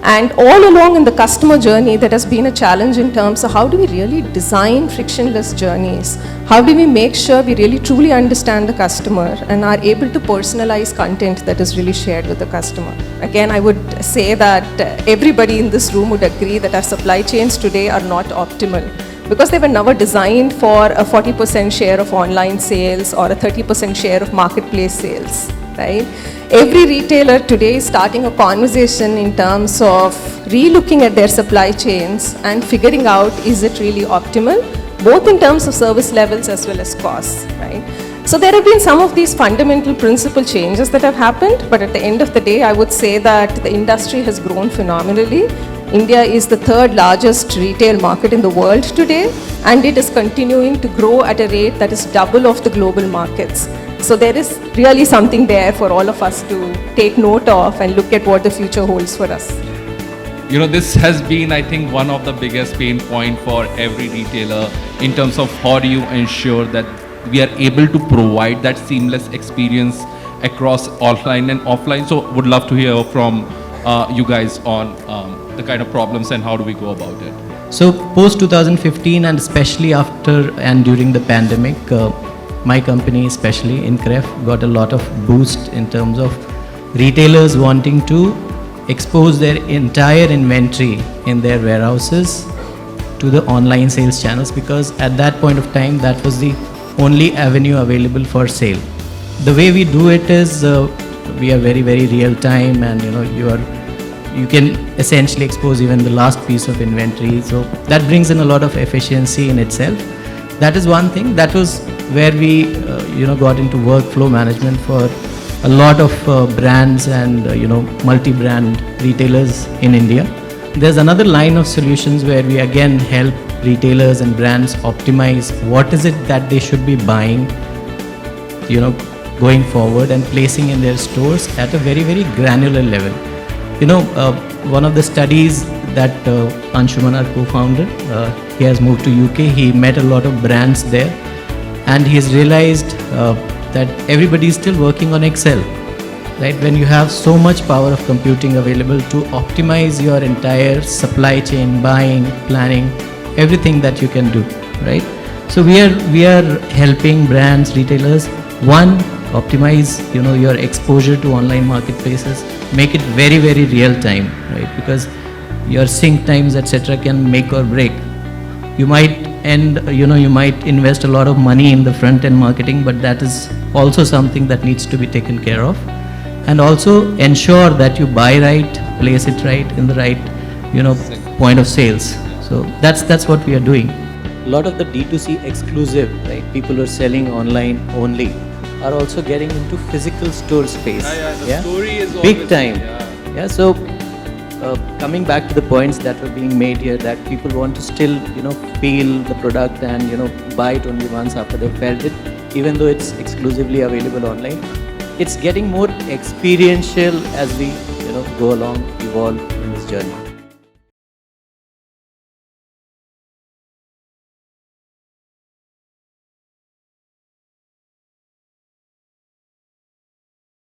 And all along in the customer journey, that has been a challenge in terms of how do we really design frictionless journeys? How do we make sure we really truly understand the customer and are able to personalize content that is really shared with the customer? Again, I would say that everybody in this room would agree that our supply chains today are not optimal, because they were never designed for a 40% share of online sales or a 30% share of marketplace sales, right? Every retailer today is starting a conversation in terms of re-looking at their supply chains and figuring out, is it really optimal, both in terms of service levels as well as costs, right? So there have been some of these fundamental principle changes that have happened, but at the end of the day, I would say that the industry has grown phenomenally. India is the third largest retail market in the world today, and it is continuing to grow at a rate that is double of the global markets. So there is really something there for all of us to take note of and look at what the future holds for us. You know, this has been, I think, one of the biggest pain point for every retailer in terms of how do you ensure that we are able to provide that seamless experience across online and offline. So would love to hear from you guys on the kind of problems and how do we go about it. So post 2015 and especially after and during the pandemic, my company, especially Incref, got a lot of boost in terms of retailers wanting to expose their entire inventory in their warehouses to the online sales channels, because at that point of time that was the only avenue available for sale. The way we do it is we are very real time, and you can essentially expose even the last piece of inventory. So that brings in a lot of efficiency in itself. That is one thing. That was where we got into workflow management for a lot of brands and multi-brand retailers in India. There's another line of solutions where we again help retailers and brands optimize what is it that they should be buying going forward and placing in their stores at a very granular level. One of the studies that Anshuman, our co-founder, he has moved to UK. He met a lot of brands there, and he has realized that everybody is still working on Excel, right? When you have so much power of computing available to optimize your entire supply chain, buying, planning, everything that you can do, right? So we are helping brands, retailers, one, optimize your exposure to online marketplaces, make it very real time, right? Because your sync times, etc., can make or break. You might you might invest a lot of money in the front end marketing, but that is also something that needs to be taken care of. And also ensure that you buy right, place it right in the right point of sales. So that's what we are doing. A lot of the D2C exclusive, right? People who are selling online only are also getting into physical store space. The story is big time. So coming back to the points that were being made here, that people want to still feel the product and buy it only once after they've felt it, even though it's exclusively available online. It's getting more experiential as we go along, evolve in this journey.